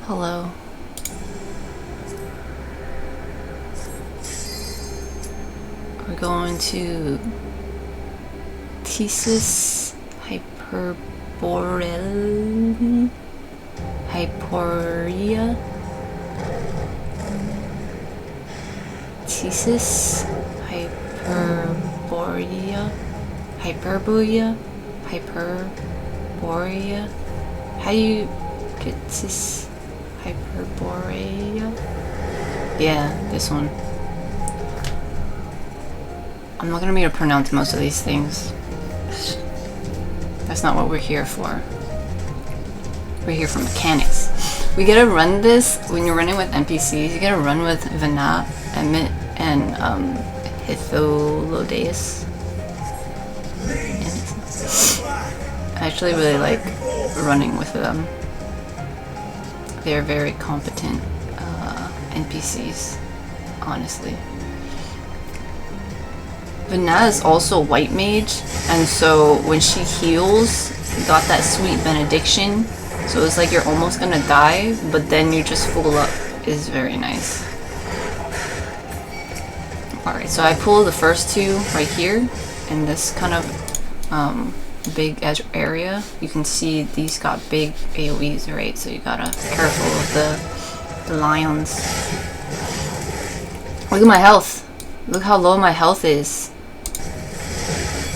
Hello. We're going to Ktisis Hyperboreia. Ktisis Hyperboreia. How do you get this Hyperboreia? Yeah, this one. I'm not gonna be able to pronounce most of these things. That's not what we're here for. We're here for mechanics. We gotta run this when you're running with NPCs. You gotta run with Vana, Emmett, and Hitholodeus. I actually really like running with them. They're very competent NPCs, honestly. Vana is also white mage, and so when she heals, you got that sweet benediction. So it's like you're almost gonna die, but then you just full up. Is very nice. Alright, so I pull the first two right here in this kind of big edge area. You can see these got big AoEs, right? So you gotta be careful of the lions. Look at my health. Look how low my health is.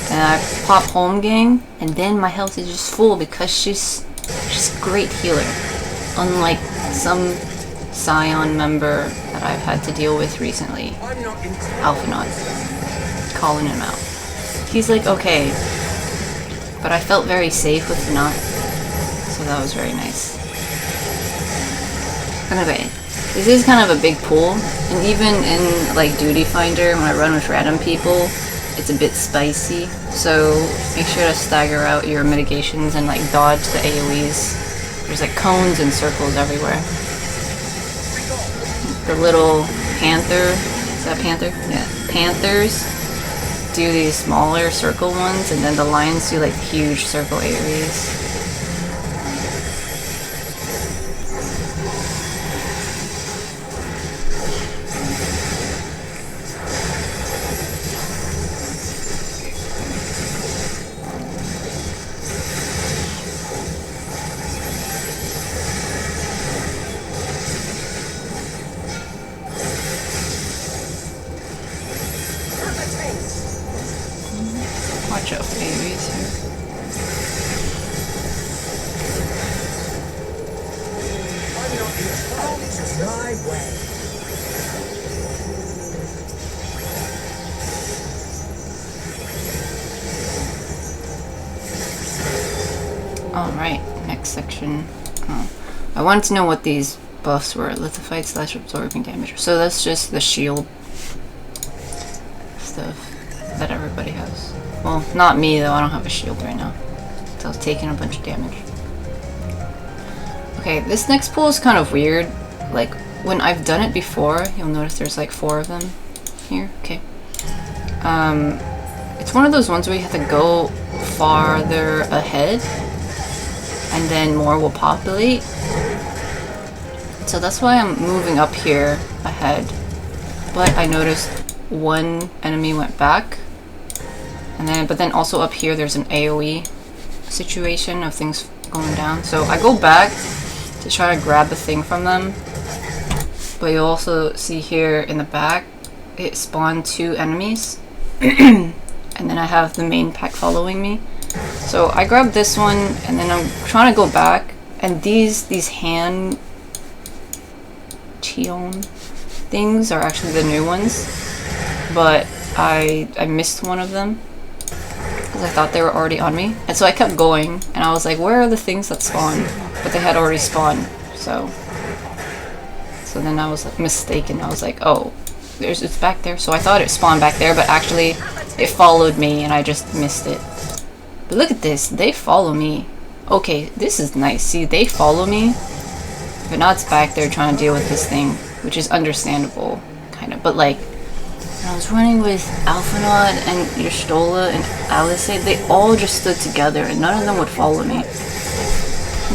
And I pop home gang, and then my health is just full because she's a great healer. Unlike some Scion member that I've had to deal with recently. Alphanaut. Calling him out. He's like, okay. But I felt very safe with Vana. So that was very nice. Anyway, this is kind of a big pool. And even in like Duty Finder, when I run with random people, it's a bit spicy. So make sure to stagger out your mitigations and like dodge the AoEs. There's like cones and circles everywhere. The little panther, is that panther? Yeah. Panthers do these smaller circle ones, and then the lions do like huge circle AoEs. Watch out for AoEs here. Alright, next section. Oh. I wanted to know what these buffs were. Lithified / absorbing damage. So that's just the shield stuff that everybody has. Well, not me though, I don't have a shield right now. So I was taking a bunch of damage. Okay, this next pool is kind of weird. Like, when I've done it before, you'll notice there's like 4 of them here. Okay. It's one of those ones where you have to go farther ahead, and then more will populate. So that's why I'm moving up here ahead. But I noticed one enemy went back. But then also up here there's an AoE situation of things going down. So I go back to try to grab the thing from them. But you'll also see here in the back, it spawned 2 enemies. And then I have the main pack following me. So I grabbed this one, and then I'm trying to go back. And these hand Cheon things are actually the new ones. But I missed one of them. I thought they were already on me, and so I kept going, and I was like, where are the things that spawned? But they had already spawned, so then I was like, mistaken. I was like, oh, it's back there. So I thought it spawned back there, but actually it followed me and I just missed it. But look at this, they follow me. Okay, this is nice. See, they follow me, but now it's back there trying to deal with this thing, which is understandable, kind of. But like, when I was running with Alphanaut and Y'shtola and Alice, they all just stood together and none of them would follow me.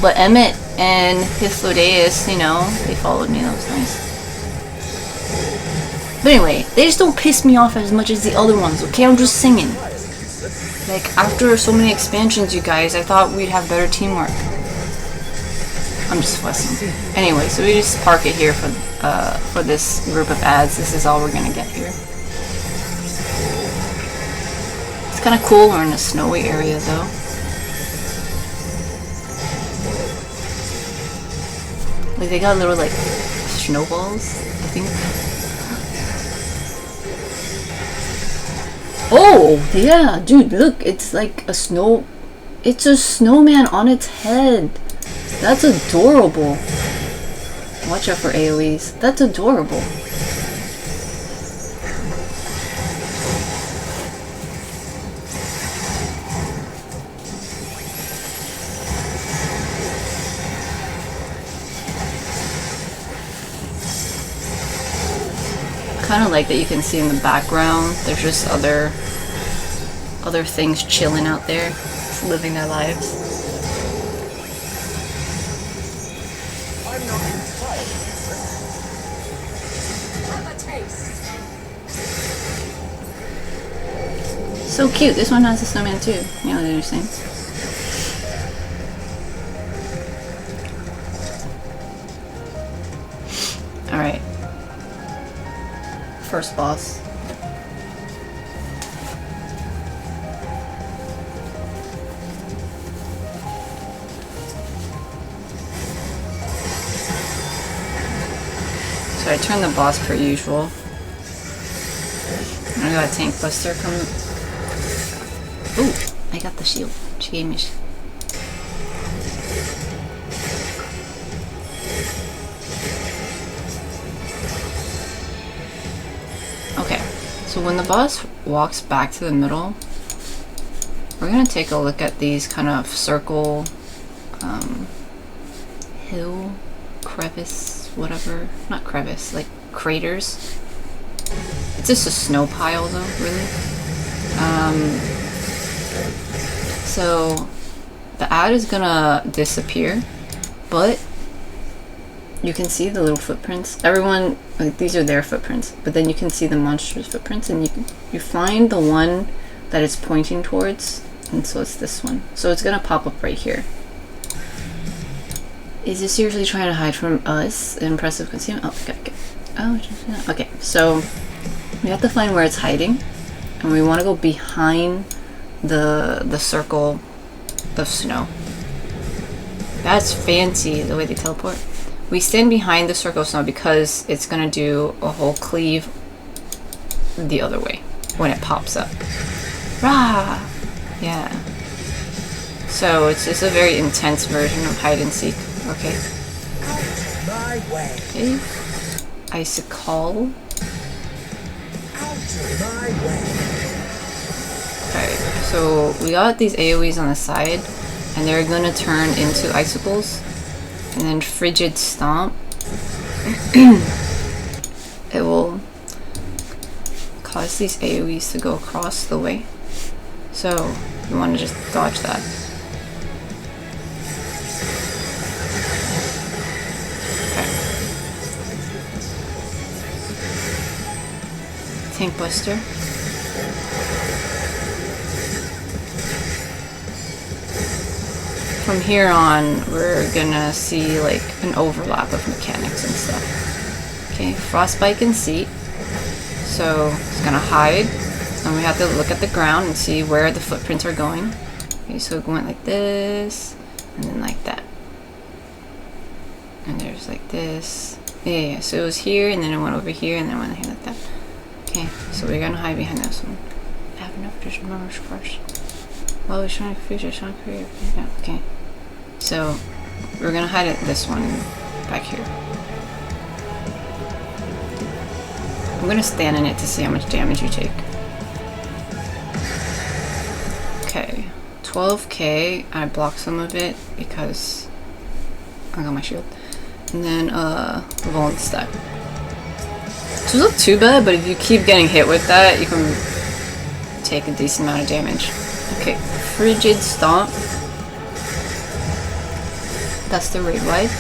But Emmett and Hythlodaeus, you know, they followed me. That was nice. But anyway, they just don't piss me off as much as the other ones, okay? I'm just singing. Like, after so many expansions, you guys, I thought we'd have better teamwork. I'm just fussing. Anyway, so we just park it here for this group of ads. This is all we're gonna get here. It's kind of cool. We're in a snowy area, though. Like, they got little, like, snowballs, I think. Oh, yeah, dude, look, it's like a snow... It's a snowman on its head. That's adorable. Watch out for AoEs. That's adorable. Kind of like that you can see in the background. There's just other things chilling out there, just living their lives. I'm not tired. Have a taste. So cute. This one has a snowman too. You know what they're saying. All right. First boss. So I turned the boss per usual. I got a tank buster coming. Ooh, I got the shield. She gave me shield. Okay, so when the boss walks back to the middle, we're gonna take a look at these kind of circle, hill, crevice, whatever. Not crevice, like craters. It's just a snow pile though, really. So the ad is gonna disappear, but you can see the little footprints. Everyone, like, these are their footprints, but then you can see the monster's footprints, and you find the one that it's pointing towards, and so it's this one. So it's gonna pop up right here. Is it seriously trying to hide from us? Impressive concealment. Oh, okay. Oh, okay. So we have to find where it's hiding, and we want to go behind the circle of snow. That's fancy, the way they teleport. We stand behind the circle of snow because it's gonna do a whole cleave the other way when it pops up. Rah! Yeah. So it's just a very intense version of hide and seek. Okay. Out my way. Okay. Icicle. Out my way. Okay, so we got these AoEs on the side, and they're gonna turn into icicles. And then Frigid Stomp. It will cause these AoEs to go across the way. So you want to just dodge that. Okay. Tank Buster. From here on, we're gonna see like an overlap of mechanics and stuff. Okay, Frostbite and Seat. So it's gonna hide, and we have to look at the ground and see where the footprints are going. Okay, so it went like this, and then like that. And there's like this. Yeah, so it was here, and then it went over here, and then it went here like that. Okay, so we're gonna hide behind this one. I have enough to remember first. Well, we're trying to future, trying to create. Yeah, okay. So we're gonna hide it this one back here. I'm gonna stand in it to see how much damage you take. Okay, 12k. I blocked some of it because I got my shield. And then Volent Stack. So it's not too bad, but if you keep getting hit with that, you can take a decent amount of damage. Okay, Frigid Stomp. That's the raid wipe.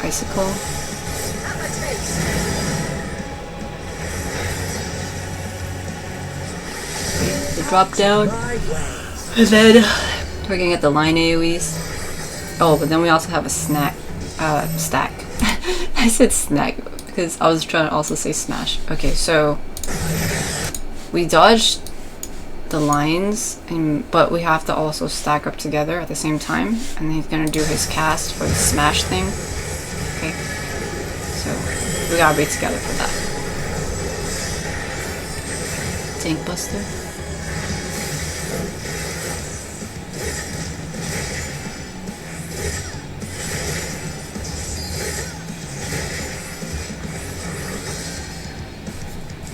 Icicle. The drop down. And then we're gonna get the line AoEs. Oh, but then we also have a stack. I said snack because I was trying to also say smash. Okay, so we dodged the lines, but we have to also stack up together at the same time. And he's gonna do his cast for the smash thing. Okay, so we gotta be together for that. Tank Buster.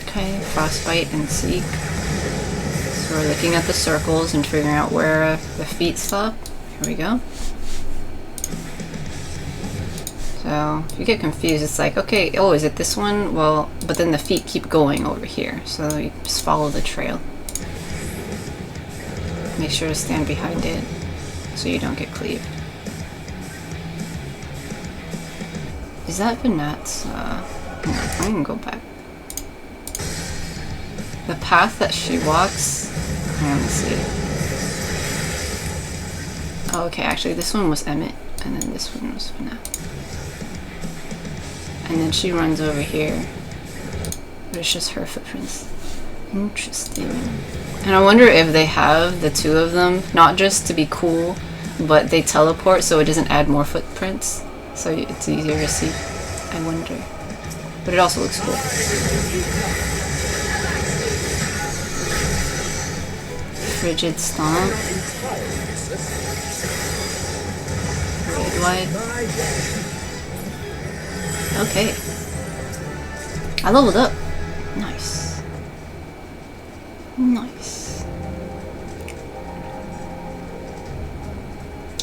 Okay, Frostbite and Seek. So we're looking at the circles and figuring out where the feet stop. Here we go. So if you get confused, it's like, okay, oh, is it this one? Well, but then the feet keep going over here. So you just follow the trail. Make sure to stand behind it so you don't get cleaved. Is that Vinette's? No, I can go back. The path that she walks, let me see. Oh, okay, actually this one was Emmett, and then this one was Vinette. And then she runs over here, but it's just her footprints. Interesting. And I wonder if they have the two of them, not just to be cool, but they teleport so it doesn't add more footprints, so it's easier to see. I wonder. But it also looks cool. Frigid Stomp. Red White. Okay. I leveled up. Nice. Nice.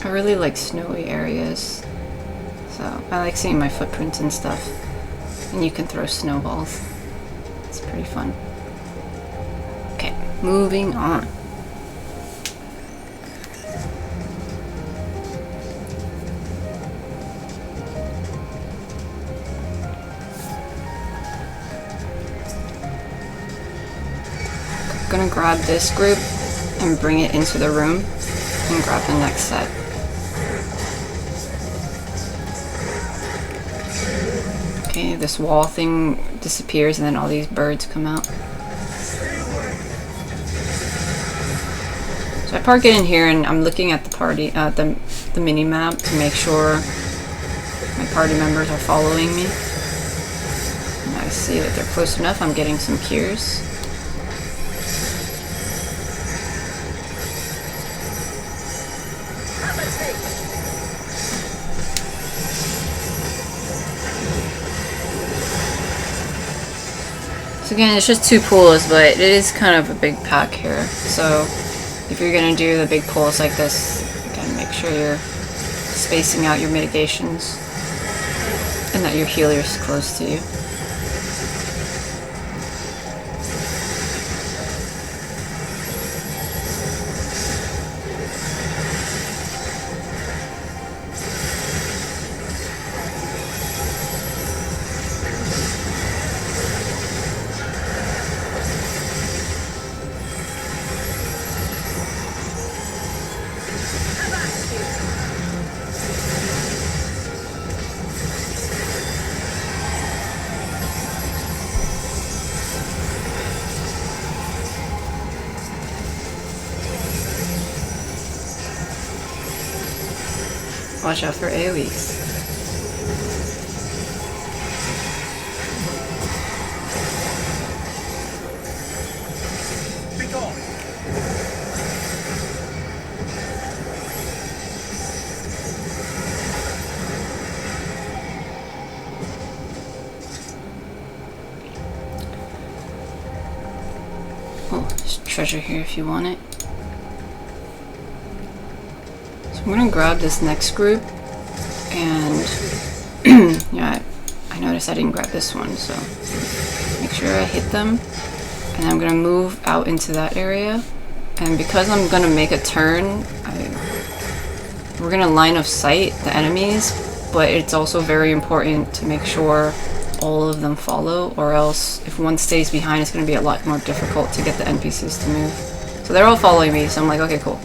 I really like snowy areas. So I like seeing my footprints and stuff. And you can throw snowballs. It's pretty fun. Okay, moving on. I'm gonna grab this group and bring it into the room and grab the next set. Okay, this wall thing disappears and then all these birds come out. So I park it in here and I'm looking at the party, the mini map to make sure my party members are following me. And I see that they're close enough. I'm getting some cures. So again, it's just 2 pools, but it is kind of a big pack here. So if you're gonna do the big pools like this, again, make sure you're spacing out your mitigations and that your healer's close to you. Watch out for AoEs. Be gone. Oh, there's treasure here if you want it. I'm gonna grab this next group, and yeah, I noticed I didn't grab this one, so make sure I hit them, and I'm gonna move out into that area And because I'm gonna make a turn, we're gonna line of sight the enemies, but it's also very important to make sure all of them follow, or else if one stays behind, it's gonna be a lot more difficult to get the NPCs to move. So they're all following me, so I'm like, okay, cool.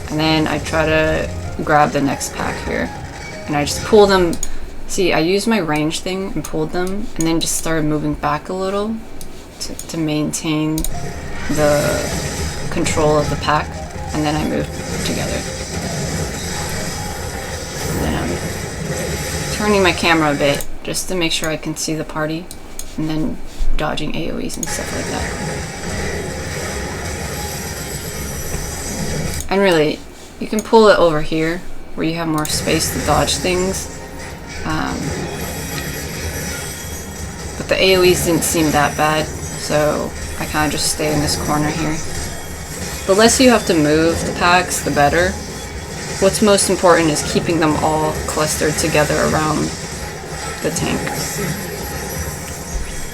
And then I try to grab the next pack here, and I just pull them. See, I used my range thing and pulled them, and then just started moving back a little to maintain the control of the pack, and then I moved together. And then I'm turning my camera a bit just to make sure I can see the party, and then dodging AoEs and stuff like that. And really, you can pull it over here where you have more space to dodge things. But the AoEs didn't seem that bad, so I kind of just stay in this corner here. The less you have to move the packs, the better. What's most important is keeping them all clustered together around the tank.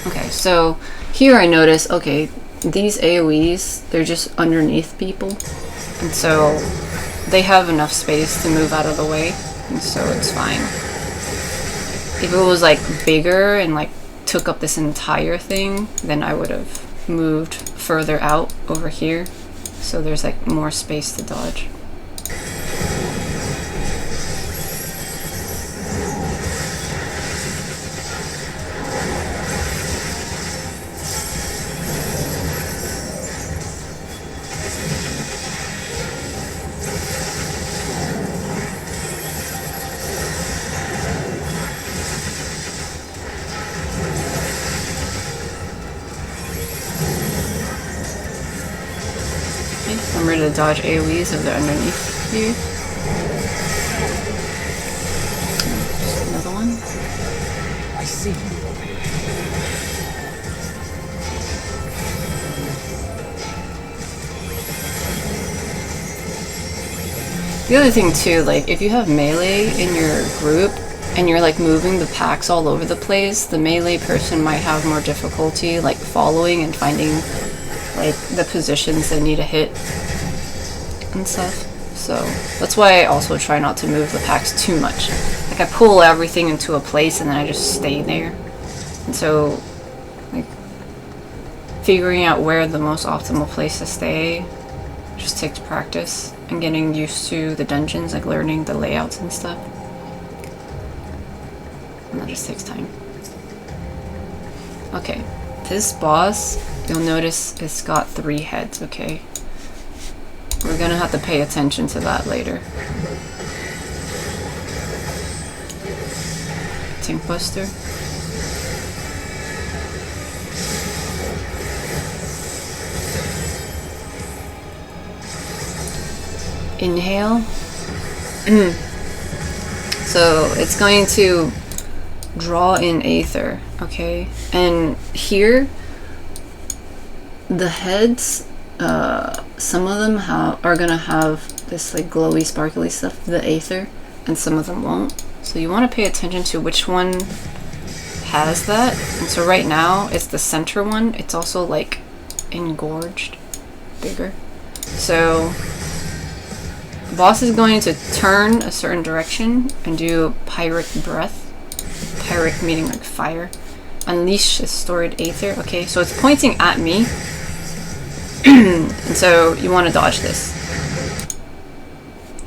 Okay, so here I notice, okay, these AoEs, they're just underneath people, and so they have enough space to move out of the way, and so it's fine. If it was like bigger and like took up this entire thing, then I would have moved further out over here, so there's like more space to dodge. I'm ready to dodge AoEs if they're underneath here. Just another one. I see you. The other thing too, like if you have melee in your group and you're like moving the packs all over the place, the melee person might have more difficulty like following and finding like the positions they need to hit and stuff. So that's why I also try not to move the packs too much. Like I pull everything into a place and then I just stay there. And so like figuring out where the most optimal place to stay just takes practice and getting used to the dungeons, like learning the layouts and stuff. And that just takes time. Okay, this boss, you'll notice it's got 3 heads, okay? We're gonna have to pay attention to that later. Tank Buster. Inhale. So it's going to draw in Aether, okay? And here, the heads, some of them are gonna have this like glowy, sparkly stuff, the Aether, and some of them won't. So you want to pay attention to which one has that. And so right now, it's the center one. It's also like engorged, bigger. So the boss is going to turn a certain direction and do Pyric Breath. Pyric meaning like fire. Unleash its stored Aether. Okay, so it's pointing at me. And so you want to dodge this.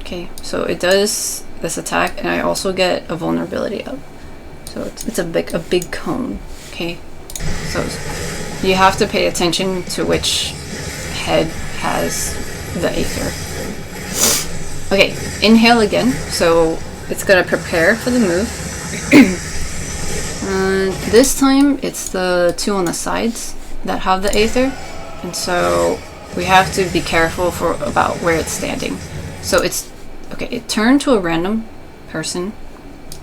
Okay, so it does this attack, and I also get a vulnerability up. So it's a big cone. Okay, so you have to pay attention to which head has the Aether. Okay, inhale again. So it's gonna prepare for the move. This time it's the 2 on the sides that have the Aether, and so we have to be careful about where it's standing. So it's okay, it turned to a random person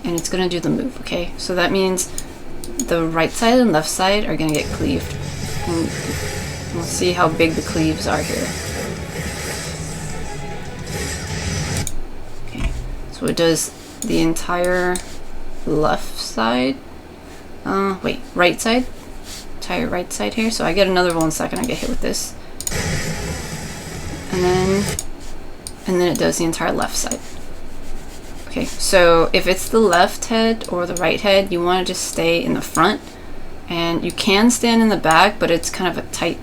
and it's gonna do the move, okay? So that means the right side and left side are gonna get cleaved. And we'll see how big the cleaves are here. Okay, so it does the entire left side. Wait, right side? Entire right side here. So I get another 1 second, I get hit with this. and then it does the entire left side. Okay, so if it's the left head or the right head, you want to just stay in the front, and you can stand in the back, but it's kind of a tight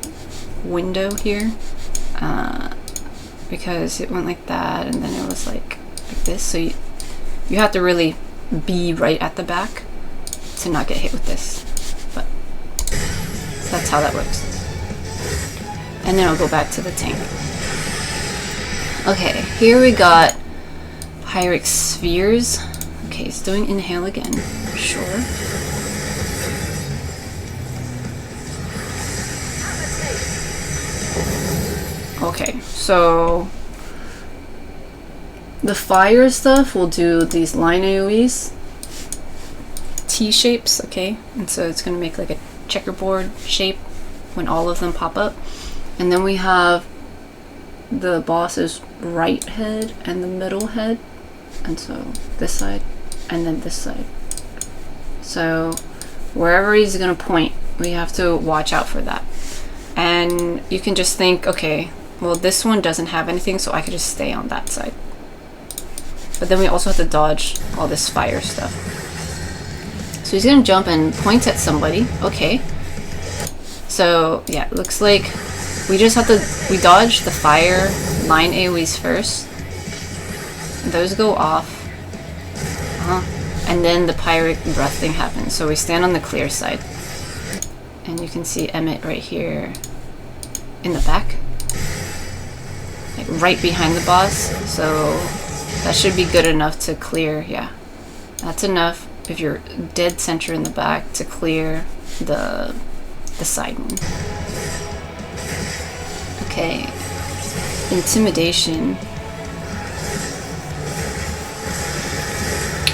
window here, because it went like that and then it was like this, so you have to really be right at the back to not get hit with this, but that's how that works. And then I'll go back to the tank. Okay, here we got Pyric spheres. Okay, it's doing inhale again, for sure. Okay, so the fire stuff will do these line AoEs, T-shapes, okay? And so it's gonna make like a checkerboard shape when all of them pop up. And then we have the boss's right head and the middle head. And so this side and then this side. So wherever he's gonna point, we have to watch out for that. And you can just think, okay, well this one doesn't have anything, so I could just stay on that side. But then we also have to dodge all this fire stuff. So he's gonna jump and point at somebody. Okay. So yeah, it looks like we just have to, we dodge the fire line AoEs first. Those go off. And then the Pyric breath thing happens. So we stand on the clear side. And you can see Emmett right here in the back. Like right behind the boss. So that should be good enough to clear, yeah. That's enough if you're dead center in the back to clear the side one. Okay. Intimidation.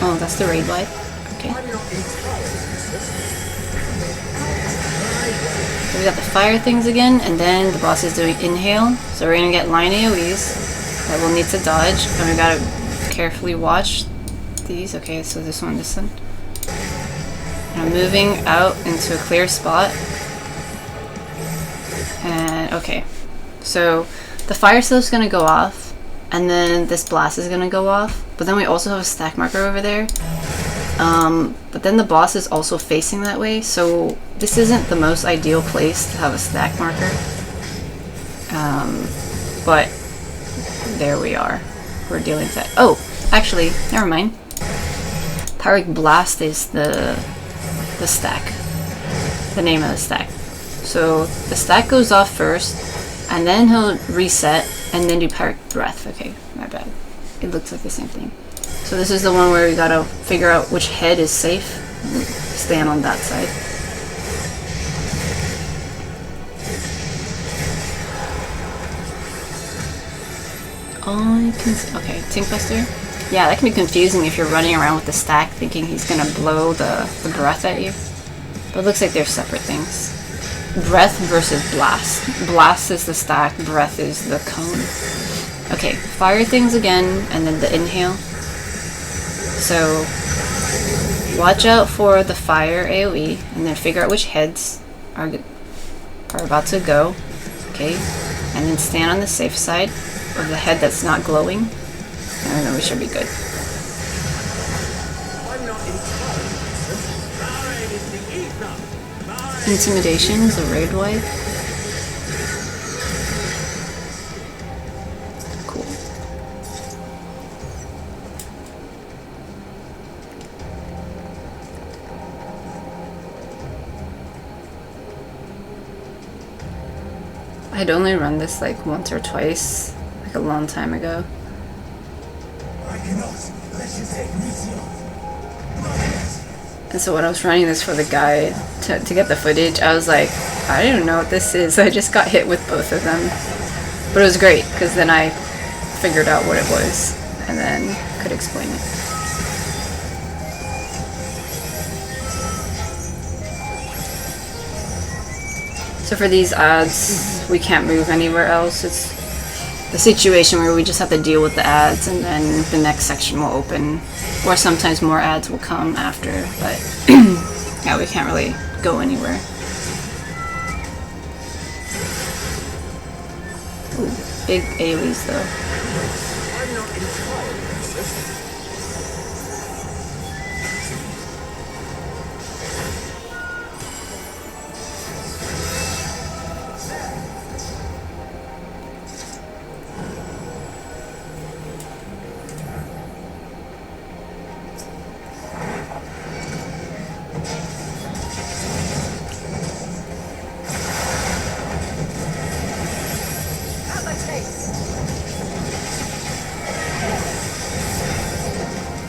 Oh, that's the raid light. Okay. So we got the fire things again, and then the boss is doing inhale. So we're gonna get line AoEs that we'll need to dodge, and we gotta carefully watch these. Okay, so this one. And I'm moving out into a clear spot. And okay, so the fire stuff's gonna go off, and then this blast is gonna go off. But then we also have a stack marker over there. But then the boss is also facing that way, so this isn't the most ideal place to have a stack marker. But there we are. We're dealing with that. Oh, actually, never mind. Pyric Blast is the stack. The name of the stack. So the stack goes off first, and then he'll reset, and then do Pyric Breath. Okay, my bad. It looks like the same thing. So this is the one where we gotta figure out which head is safe. Stand on that side. Oh, you can. Okay, Tinkbuster. Yeah, that can be confusing if you're running around with the stack thinking he's gonna blow the breath at you. But it looks like they're separate things. Breath versus blast. Blast is the stack, breath is the cone. Okay, fire things again, and then the inhale. So watch out for the fire AoE, and then figure out which heads are about to go. Okay, and then stand on the safe side of the head that's not glowing, and then we should be good. Intimidation is a raid wipe. Cool. I'd only run this like once or twice, like a long time ago. And so when I was running this for the guide to get the footage, I was like, I don't know what this is. I just got hit with both of them. But it was great, because then I figured out what it was, and then could explain it. So for these ads, we can't move anywhere else. It's the situation where we just have to deal with the ads, and then the next section will open. Or sometimes more ads will come after, but yeah, we can't really go anywhere. Ooh, big AoEs though. I'm not entirely useless.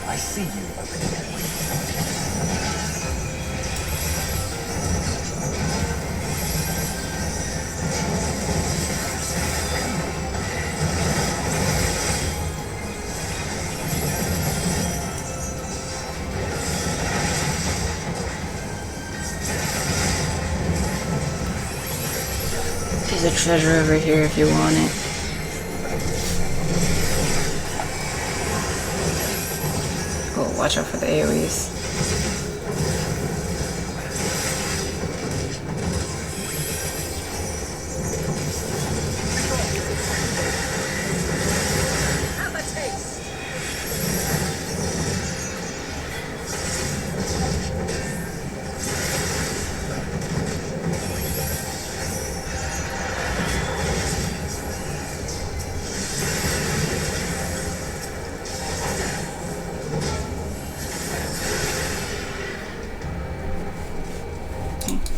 I see you opening it. There's a treasure over here if you want it. Oh, watch out for the AoEs.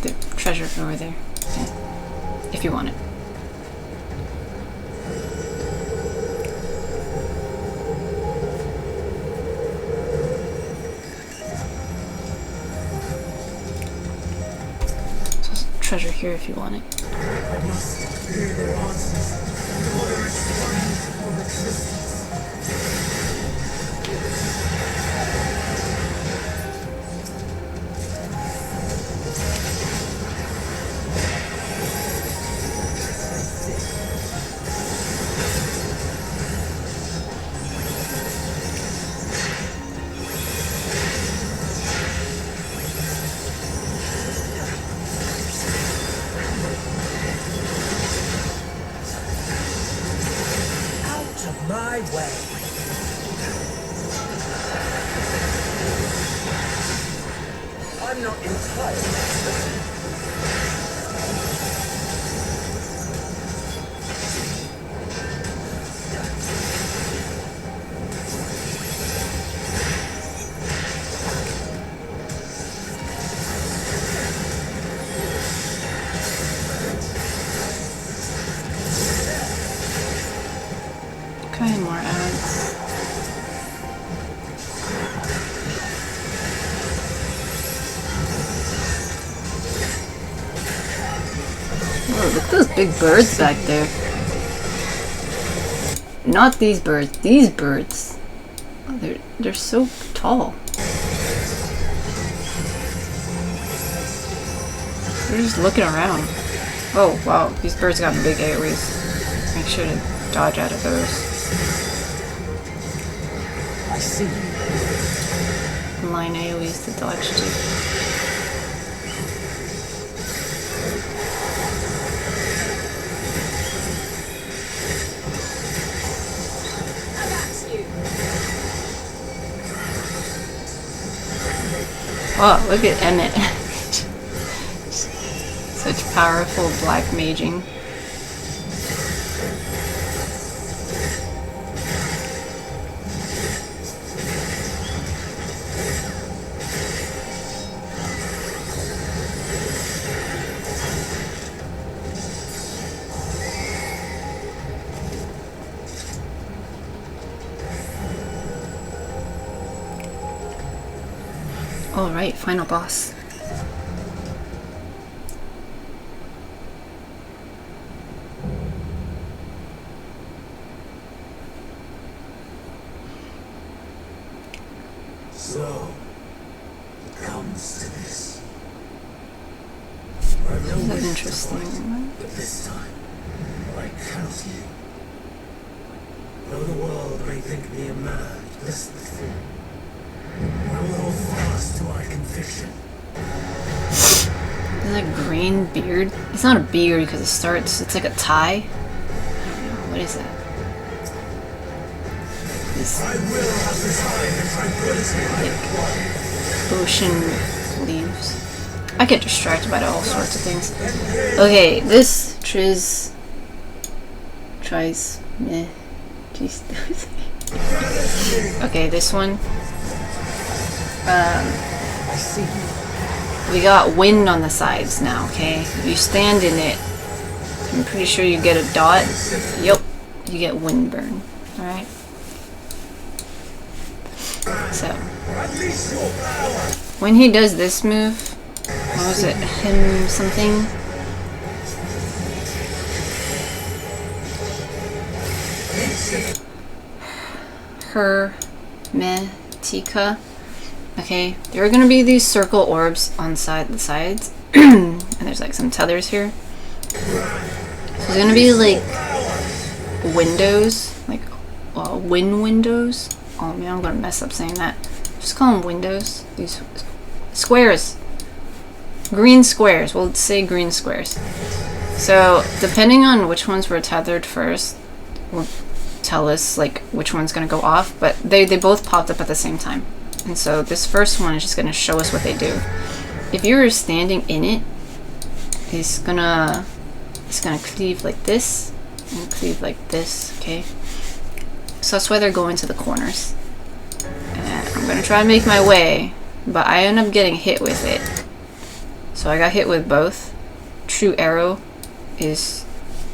The treasure over there, if you want it. So there's a treasure here if you want it. I must hear their answers. For there is one of existence. My way. I'm not entirely useless. Okay, more ads. Whoa, look at those big birds back there. Not these birds, these birds. Oh, they're so tall. They're just looking around. Oh wow, these birds got big AoEs. Make sure to dodge out of those. I see you. Line AoEs to dodge too. Oh, look at Emmett. Such powerful black maging. Alright, final boss. So, it comes to this. That's interesting. But this time, I count you. Though the world may think me a mad, listless fool, I will hold fast to my conviction. There's a green beard. It's not a beard because it starts, it's like a tie. What is that? This I will have designed the tranquility. ocean leaves. I get distracted by all sorts of things. Okay, this tries meh. Jeez. Okay, this one. I see. We got wind on the sides now, okay? If you stand in it, I'm pretty sure you get a dot. Yep, you get wind burn. Alright? So, when he does this move, what was it? Him something? Her meh tika. Okay, there are gonna be these circle orbs on the sides, and there's like some tethers here. So there's gonna be like windows, like wind windows. Oh man, I'm gonna mess up saying that. Just call them windows. These squares, green squares. We'll say green squares. So depending on which ones were tethered first, will tell us like which one's gonna go off. But they both popped up at the same time. And so this first one is just going to show us what they do. If you're standing in it, it's gonna cleave like this and cleave like this, okay? So that's why they're going to the corners. And I'm going to try to make my way, but I end up getting hit with it. So I got hit with both. True arrow is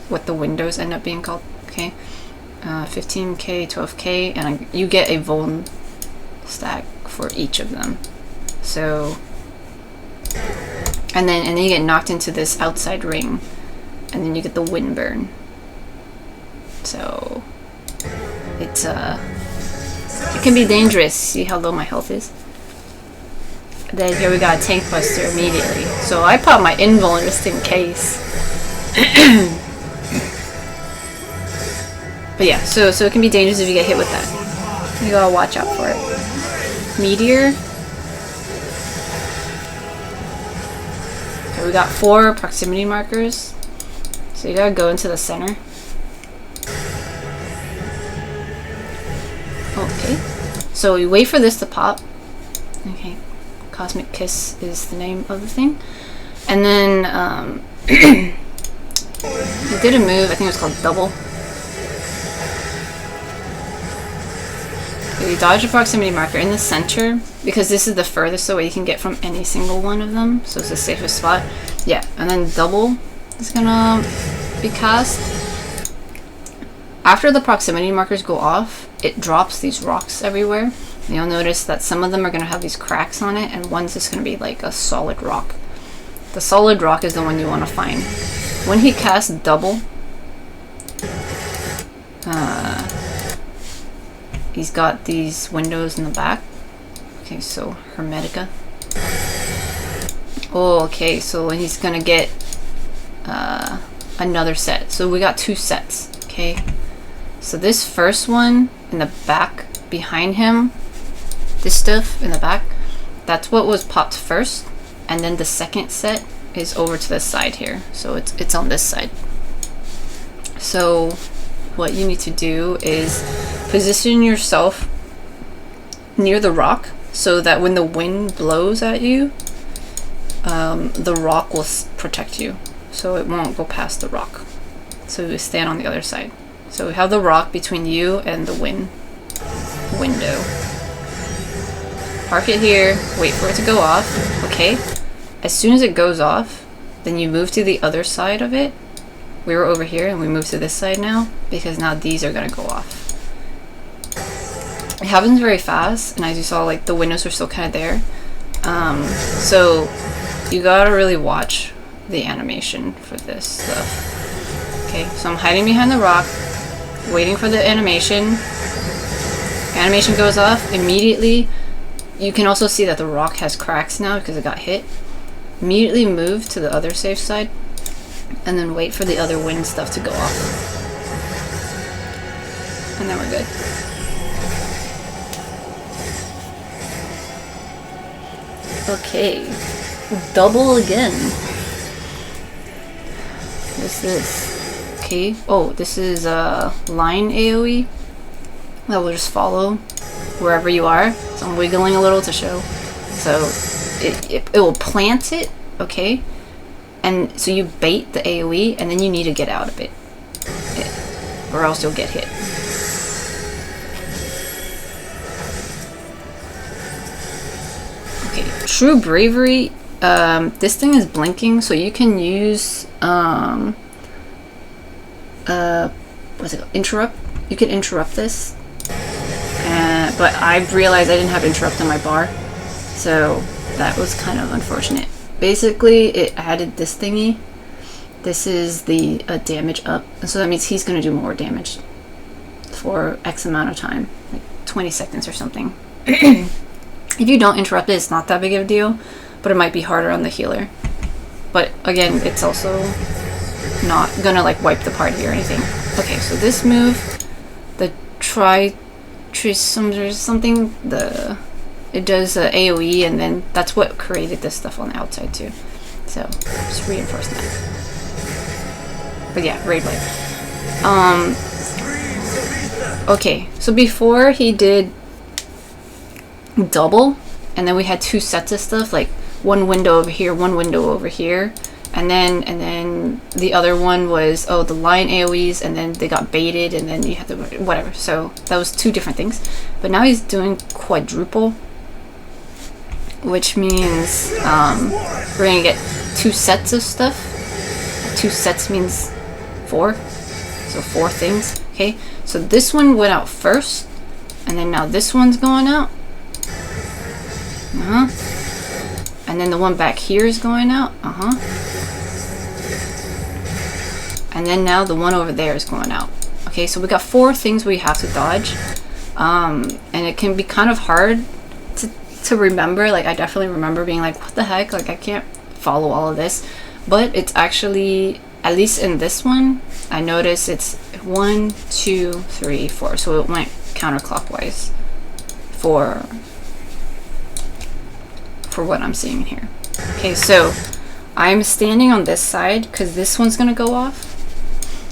what the windows end up being called, okay? 15k, 12k, and you get a vuln stack for each of them. So and then you get knocked into this outside ring, and then you get the wind burn. So it can be dangerous. See how low my health is? Then here we got a tank buster immediately. So I pop my invuln just in case. But yeah, so it can be dangerous if you get hit with that. You gotta watch out for it. Meteor. Okay, we got 4 proximity markers. So you gotta go into the center. Okay. So we wait for this to pop. Okay. Cosmic Kiss is the name of the thing. And then he did a move, I think it was called double. You dodge a proximity marker in the center, because this is the furthest away you can get from any single one of them, so it's the safest spot. Yeah, and then double is gonna be cast. After the proximity markers go off, it drops these rocks everywhere. And you'll notice that some of them are gonna have these cracks on it, and one's just gonna be like a solid rock. The solid rock is the one you want to find. When he casts double, he's got these windows in the back. Okay, so Hermetica. Oh, okay, so he's gonna get another set. So we got 2 sets, okay? So this first one in the back behind him, this stuff in the back, that's what was popped first. And then the second set is over to the side here. So it's on this side. So what you need to do is position yourself near the rock so that when the wind blows at you, the rock will protect you, so it won't go past the rock. So you stand on the other side. So we have the rock between you and the window. Park it here, wait for it to go off, okay? As soon as it goes off, then you move to the other side of it. We were over here and we moved to this side now, because now these are gonna go off. It happens very fast, and as you saw, like the windows are still kind of there. So you gotta really watch the animation for this stuff. Okay, so I'm hiding behind the rock, waiting for the animation. Animation goes off immediately. You can also see that the rock has cracks now because it got hit. Immediately move to the other safe side, and then wait for the other wind stuff to go off. And then we're good. Okay, double again. What is this? Okay. Oh, this is a line AoE that will just follow wherever you are. So I'm wiggling a little to show. So it will plant it, okay? And so you bait the AoE, and then you need to get out of it, or else you'll get hit. Okay, True Bravery. This thing is blinking, so you can use what's it called? Interrupt. You can interrupt this, but I realized I didn't have interrupt on my bar, so that was kind of unfortunate. Basically, it added this thingy. This is the damage up, and so that means he's going to do more damage for X amount of time, like 20 seconds or something. If you don't interrupt it, it's not that big of a deal, but it might be harder on the healer. But again, it's also not gonna like wipe the party or anything. Okay, so this move, the Trisum or something, it does AoE, and then that's what created this stuff on the outside too. So just reinforce that. But yeah, Raid Blade. Okay, so before he did double, and then we had two sets of stuff, like one window over here, one window over here, and then the other one was, oh, the line AoEs, and then they got baited, and then you had to whatever. So that was two different things. But now he's doing quadruple, which means we're gonna get two sets of stuff. Two sets means 4, so 4 things. Okay, so this one went out first, and then now this one's going out. And then the one back here is going out. And then now the one over there is going out. Okay, so we got 4 things we have to dodge. And it can be kind of hard to remember. Like, I definitely remember being like, what the heck? Like, I can't follow all of this. But it's actually, at least in this one, I noticed it's 1, 2, 3, 4. So it went counterclockwise for what I'm seeing here. Okay, so I'm standing on this side because this one's gonna go off.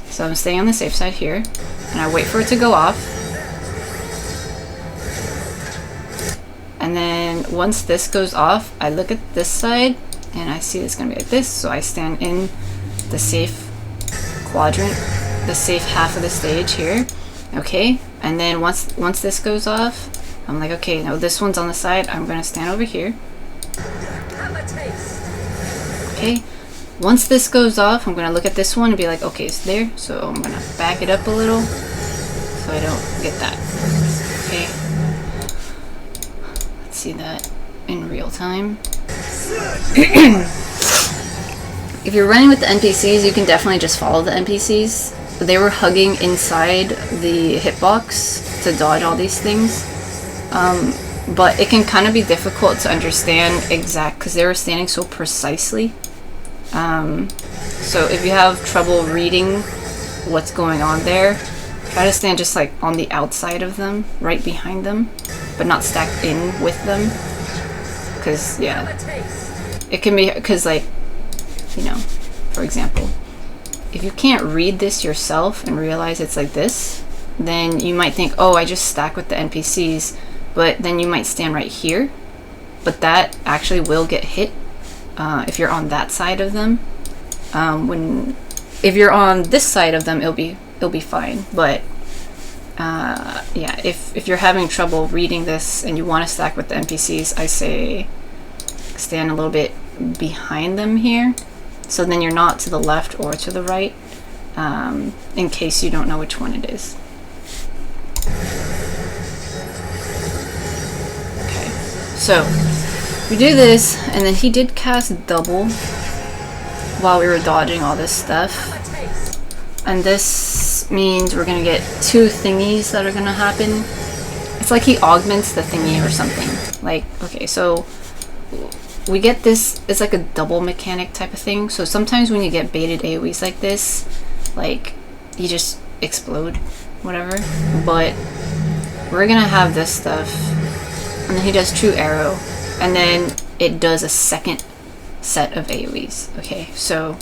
So I'm staying on the safe side here, and I wait for it to go off. And then once this goes off, I look at this side and I see it's gonna be like this. So I stand in the safe quadrant, the safe half of the stage here. Okay, and then once this goes off, I'm like, okay, now this one's on the side. I'm gonna stand over here. Okay, once this goes off, I'm gonna look at this one and be like, okay, it's there. So I'm gonna back it up a little so I don't get that. Okay, let's see that in real time. If you're running with the NPCs, you can definitely just follow the NPCs. They were hugging inside the hitbox to dodge all these things. But it can kind of be difficult to understand because they were standing so precisely. So if you have trouble reading what's going on there, try to stand just like on the outside of them, right behind them, but not stacked in with them. Because, yeah, it can be, because, like, you know, for example, if you can't read this yourself and realize it's like this, then you might think, oh, I just stack with the NPCs. But then you might stand right here, but that actually will get hit if you're on that side of them. If you're on this side of them, it'll be fine. But yeah, if you're having trouble reading this and you want to stack with the NPCs, I say stand a little bit behind them here, so then you're not to the left or to the right, in case you don't know which one it is. So we do this, and then he did cast double while we were dodging all this stuff. And this means we're gonna get 2 thingies that are gonna happen. It's like he augments the thingy or something. Like, okay, so we get this, it's like a double mechanic type of thing. So sometimes when you get baited AoEs like this, like, you just explode, whatever. But we're gonna have this stuff. And then he does True Arrow, and then it does a second set of AoEs. Okay, so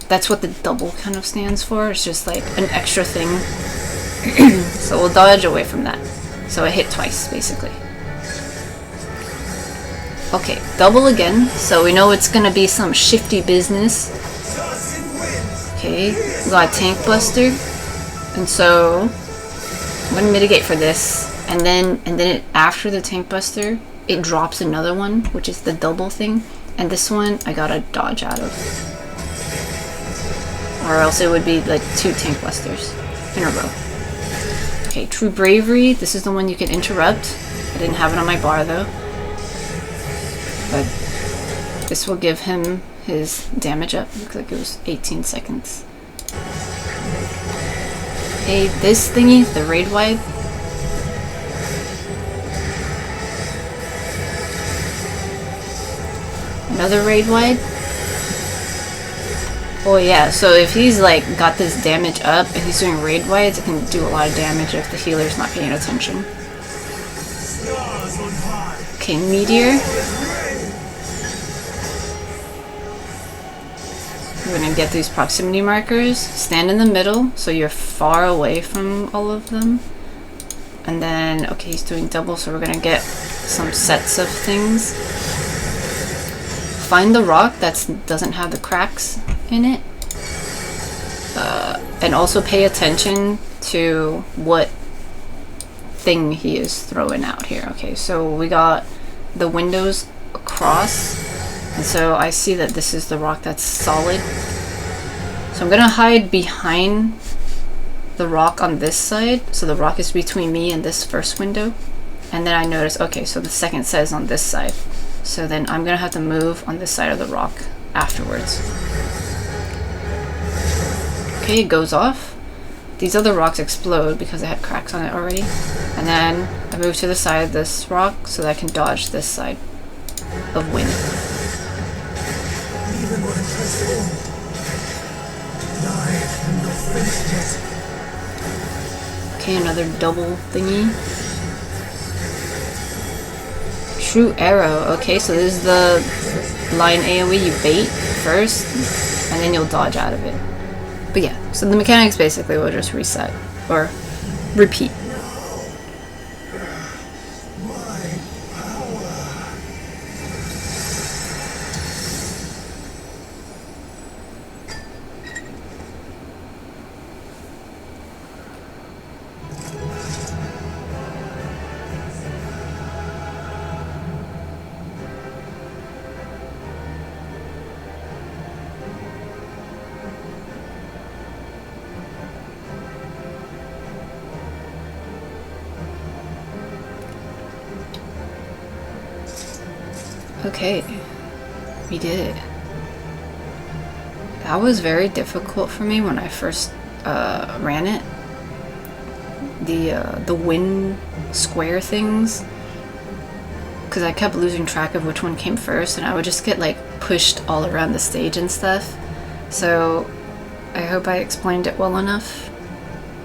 That's what the double kind of stands for. It's just like an extra thing. So we'll dodge away from that. So I hit twice, basically. Okay, double again. So we know it's gonna be some shifty business. Okay, we got a tank buster. And so I'm gonna mitigate for this. And then after the tank buster, it drops another one, which is the double thing. And this one I gotta dodge out of. Or else it would be like 2 tank busters in a row. Okay, True Bravery. This is the one you can interrupt. I didn't have it on my bar though. But this will give him his damage up. Looks like it was 18 seconds. Okay, this thingy, the raid wide. Another raid wide. Oh yeah, so if he's like got this damage up and he's doing raid wides, it can do a lot of damage if the healer's not paying attention. Okay, Meteor. We're gonna get these proximity markers. Stand in the middle so you're far away from all of them. And then, okay, he's doing double, so we're gonna get some sets of things. Find the rock that doesn't have the cracks in it. And also pay attention to what thing he is throwing out here. Okay, so we got the windows across. And so I see that this is the rock that's solid. So I'm gonna hide behind the rock on this side. So the rock is between me and this first window. And then I notice, okay, so the second set is on this side. So then I'm gonna have to move on this side of the rock afterwards. Okay, it goes off. These other rocks explode because it had cracks on it already. And then I move to the side of this rock so that I can dodge this side of wind. Okay, another double thingy. True Arrow. Okay, so this is the line AoE you bait first, and then you'll dodge out of it. But yeah, so the mechanics basically will just reset, or repeat. Okay, we did it. That was very difficult for me when I first ran it. The wind square things, because I kept losing track of which one came first, and I would just get like pushed all around the stage and stuff. So I hope I explained it well enough.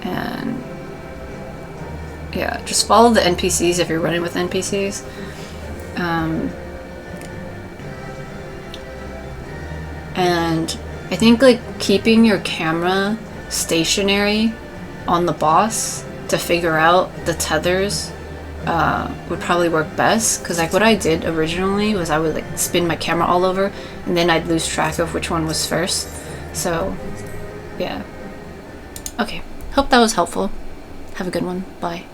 And yeah, just follow the NPCs if you're running with NPCs. And I think like keeping your camera stationary on the boss to figure out the tethers would probably work best, because like what I did originally was I would like spin my camera all over and then I'd lose track of which one was first. So yeah. Okay, hope that was helpful. Have a good one. Bye.